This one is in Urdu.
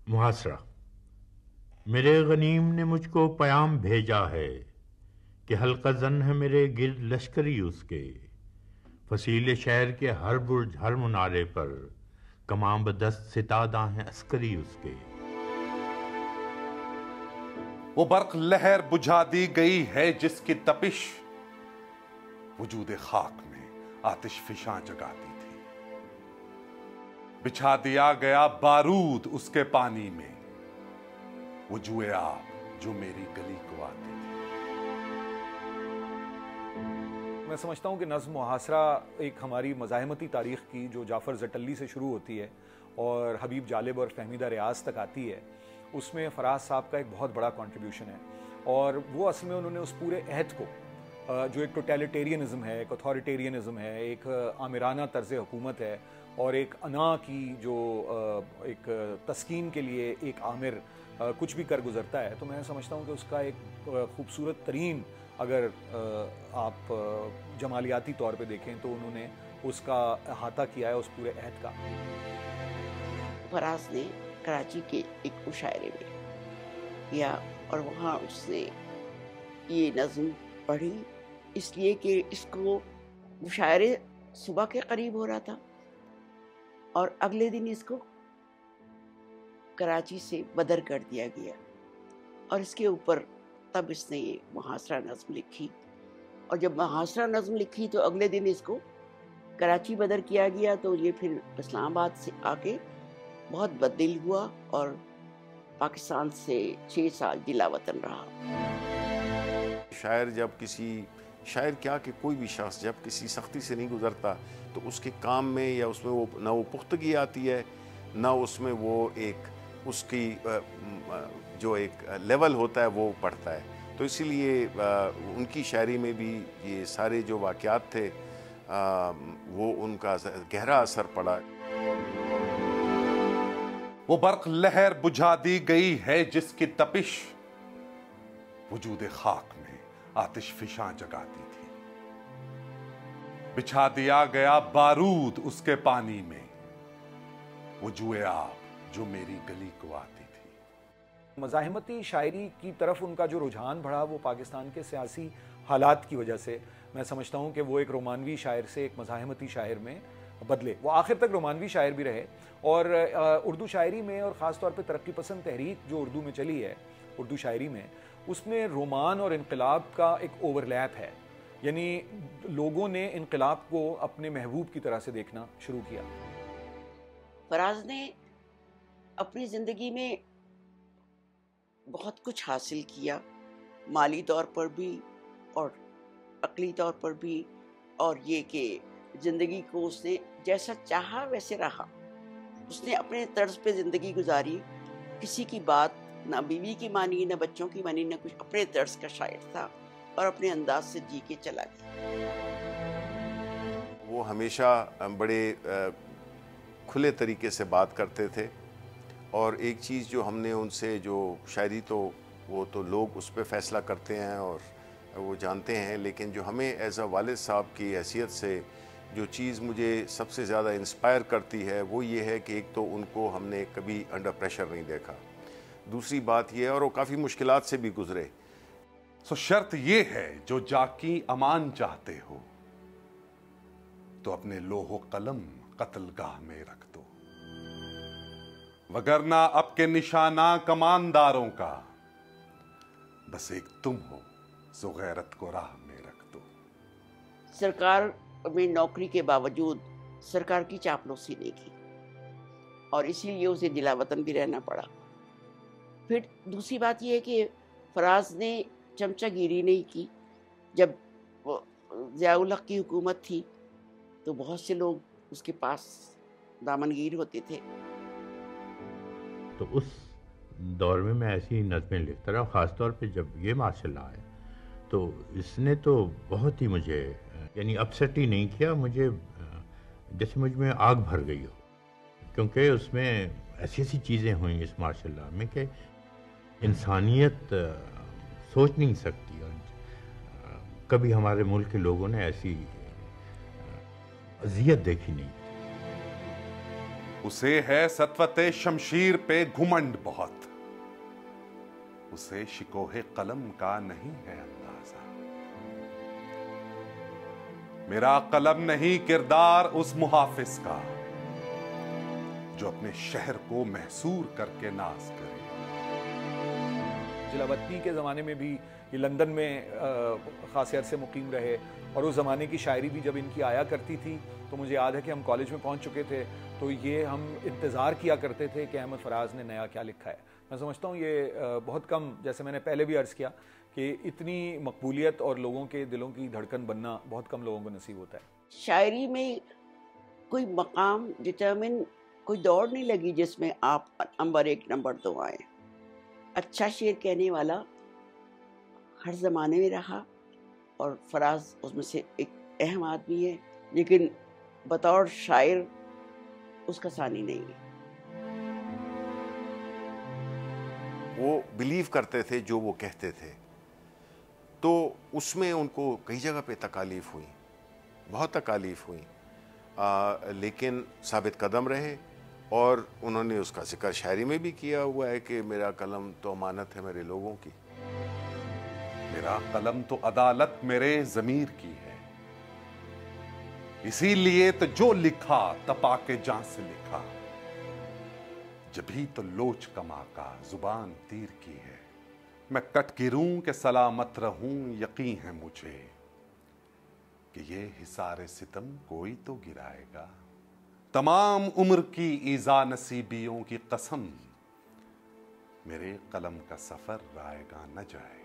محاصرہ۔ میرے غنیم نے مجھ کو پیام بھیجا ہے کہ حلقہ زن ہے میرے گرد لشکری اس کے، فصیل شہر کے ہر برج ہر منارے پر کماں بدست ستادہ ہیں عسکری اس کے۔ وہ برق لہر بجھا دی گئی ہے جس کی تپش وجود خاک میں آتش فشاں جگاتی تھی، بچھا دیا گیا بارود اس کے پانی میں، وہ جوئے آب جو میری گلی کو آتی تھی۔ میں سمجھتا ہوں کہ نظم محاصرہ ایک ہماری مزاحمتی تاریخ کی جو جعفر زٹلی سے شروع ہوتی ہے اور حبیب جالب اور فہمیدہ ریاض تک آتی ہے، اس میں فراز صاحب کا ایک بہت بڑا کنٹریبیوشن ہے، اور وہ اصل میں انہوں نے اس پورے عہد کو جو ایک ٹوٹیلیٹیرینزم ہے، ایک اتھارٹیرینزم ہے، ایک آمرانہ طرز حکومت ہے، اور ایک انا کی جو ایک تسکین کے لیے ایک آمر کچھ بھی کر گزرتا ہے، تو میں سمجھتا ہوں کہ اس کا ایک خوبصورت ترین اگر آپ جمالیاتی طور پہ دیکھیں تو انہوں نے اس کا احاطہ کیا ہے اس پورے عہد کا۔ فراز نے کراچی کے ایک مشاعرے میں کیا، اور وہاں اس نے یہ نظم پڑھی، اس لیے کہ اس کو مشاعرے صبح کے قریب ہو رہا تھا، اور اگلے دن اس کو کراچی سے بدر کر دیا گیا، اور اس کے اوپر تب اس نے یہ محاصرہ نظم لکھی، اور جب محاصرہ نظم لکھی تو اگلے دن اس کو کراچی بدر کیا گیا، تو یہ پھر اسلام آباد سے آ کے بہت بددل ہوا اور پاکستان سے 6 سال جلا وطن رہا۔ شاعر جب کسی شاعر کیا کہ کوئی بھی شخص جب کسی سختی سے نہیں گزرتا تو اس کے کام میں یا اس میں وہ نہ وہ پختگی آتی ہے، نہ اس میں وہ ایک اس کی جو ایک لیول ہوتا ہے وہ پڑھتا ہے۔ تو اسی لیے ان کی شاعری میں بھی یہ سارے جو واقعات تھے وہ ان کا گہرا اثر پڑا۔ وہ برق لہر بجھا دی گئی ہے جس کی تپش وجود خاک میں آتش فشاں جگاتی تھی، بچھا دیا گیا بارود اس کے پانی میں، وہ جوئے آب جو میری گلی کو آتی تھی۔ مزاحمتی شاعری کی طرف ان کا جو رجحان بڑھا وہ پاکستان کے سیاسی حالات کی وجہ سے، میں سمجھتا ہوں کہ وہ ایک رومانوی شاعر سے ایک مزاحمتی شاعر میں بدلے۔ وہ آخر تک رومانوی شاعر بھی رہے، اور اردو شاعری میں اور خاص طور پہ ترقی پسند تحریک جو اردو میں چلی ہے، اردو شاعری میں، اس میں رومان اور انقلاب کا ایک اوورلیپ ہے، یعنی لوگوں نے انقلاب کو اپنے محبوب کی طرح سے دیکھنا شروع کیا۔ فراز نے اپنی زندگی میں بہت کچھ حاصل کیا، مالی طور پر بھی اور عقلی طور پر بھی، اور یہ کہ زندگی کو اس نے جیسا چاہا ویسے رہا، اس نے اپنے طرز پہ زندگی گزاری، کسی کی بات نہ بیوی کی مانی نہ بچوں کی مانی نہ کچھ، اپنے طرز کا شاعر تھا اور اپنے انداز سے جی کے چلا گیا۔ وہ ہمیشہ بڑے کھلے طریقے سے بات کرتے تھے، اور ایک چیز جو ہم نے ان سے جو شاعری تو وہ تو لوگ اس پہ فیصلہ کرتے ہیں اور وہ جانتے ہیں، لیکن جو ہمیں ایز اے والد صاحب کی حیثیت سے جو چیز مجھے سب سے زیادہ انسپائر کرتی ہے وہ یہ ہے کہ ایک تو ان کو ہم نے کبھی انڈر پریشر نہیں دیکھا، دوسری بات یہ ہے اور وہ کافی مشکلات سے بھی گزرے۔ سو شرط یہ ہے جو جا کی امان چاہتے ہو تو اپنے لوح و قلم قتل گاہ میں رکھ دو، وگرنہ اب کے نشانہ کمانداروں کا بس ایک تم ہو، سو غیرت کو راہ میں رکھ دو۔ سرکار میں نوکری کے باوجود سرکار کی چاپلوسی نہیں کی، اور اسی لیے اسے جلا وطن بھی رہنا پڑا۔ پھر دوسری بات یہ ہے کہ فراز نے چمچہ گیری نہیں کی۔ جب ضیاء الحق کی حکومت تھی تو بہت سے لوگ اس کے پاس دامنگیر ہوتے تھے۔ تو اس دور میں ایسی نظمیں لکھتا رہا، خاص طور پہ جب یہ ماشاء اللہ آیا تو اس نے تو بہت ہی مجھے یعنی اپسیٹ ہی نہیں کیا، مجھے جیسے مجھ میں آگ بھر گئی ہو، کیونکہ اس میں ایسی ایسی چیزیں ہوئیں اس ماشاء اللہ میں کہ انسانیت سوچ نہیں سکتی، اور کبھی ہمارے ملک کے لوگوں نے ایسی اذیت دیکھی نہیں۔ اسے ہے سطوت شمشیر پہ گھمنڈ بہت، اسے شکوہ قلم کا نہیں ہے اندازہ۔ میرا قلم نہیں کردار اس محافظ کا جو اپنے شہر کو محصور کر کے ناز کرے۔ ضلع وطنی کے زمانے میں بھی یہ لندن میں خاصے عرصے مقیم رہے، اور اس زمانے کی شاعری بھی جب ان کی آیا کرتی تھی تو مجھے یاد ہے کہ ہم کالج میں پہنچ چکے تھے تو یہ ہم انتظار کیا کرتے تھے کہ احمد فراز نے نیا کیا لکھا ہے۔ میں سمجھتا ہوں یہ بہت کم، جیسے میں نے پہلے بھی عرض کیا کہ اتنی مقبولیت اور لوگوں کے دلوں کی دھڑکن بننا بہت کم لوگوں کو نصیب ہوتا ہے۔ شاعری میں کوئی مقام ڈٹرمن، کوئی دوڑ نہیں لگی جس میں آپ نمبر 1 نمبر 2 آئیں۔ اچھا شعر کہنے والا ہر زمانے میں رہا، اور فراز اس میں سے ایک اہم آدمی ہے، لیکن بطور شاعر اس کا ثانی نہیں ہے۔ وہ بلیو کرتے تھے جو وہ کہتے تھے، تو اس میں ان کو کئی جگہ پہ تکالیف ہوئی، بہت تکالیف ہوئی، لیکن ثابت قدم رہے، اور انہوں نے اس کا ذکر شاعری میں بھی کیا ہوا ہے کہ میرا قلم تو امانت ہے میرے لوگوں کی، میرا قلم تو عدالت میرے ضمیر کی ہے، اسی لیے تو جو لکھا تپا کے جان سے لکھا، جبھی تو لوچ کما کا زبان تیر کی ہے، میں کٹ گروں کہ سلامت رہوں، یقین ہے مجھے کہ یہ حصار ستم کوئی تو گرائے گا، تمام عمر کی ایذا نصیبیوں کی قسم، میرے قلم کا سفر رائے گاں نہ جائے۔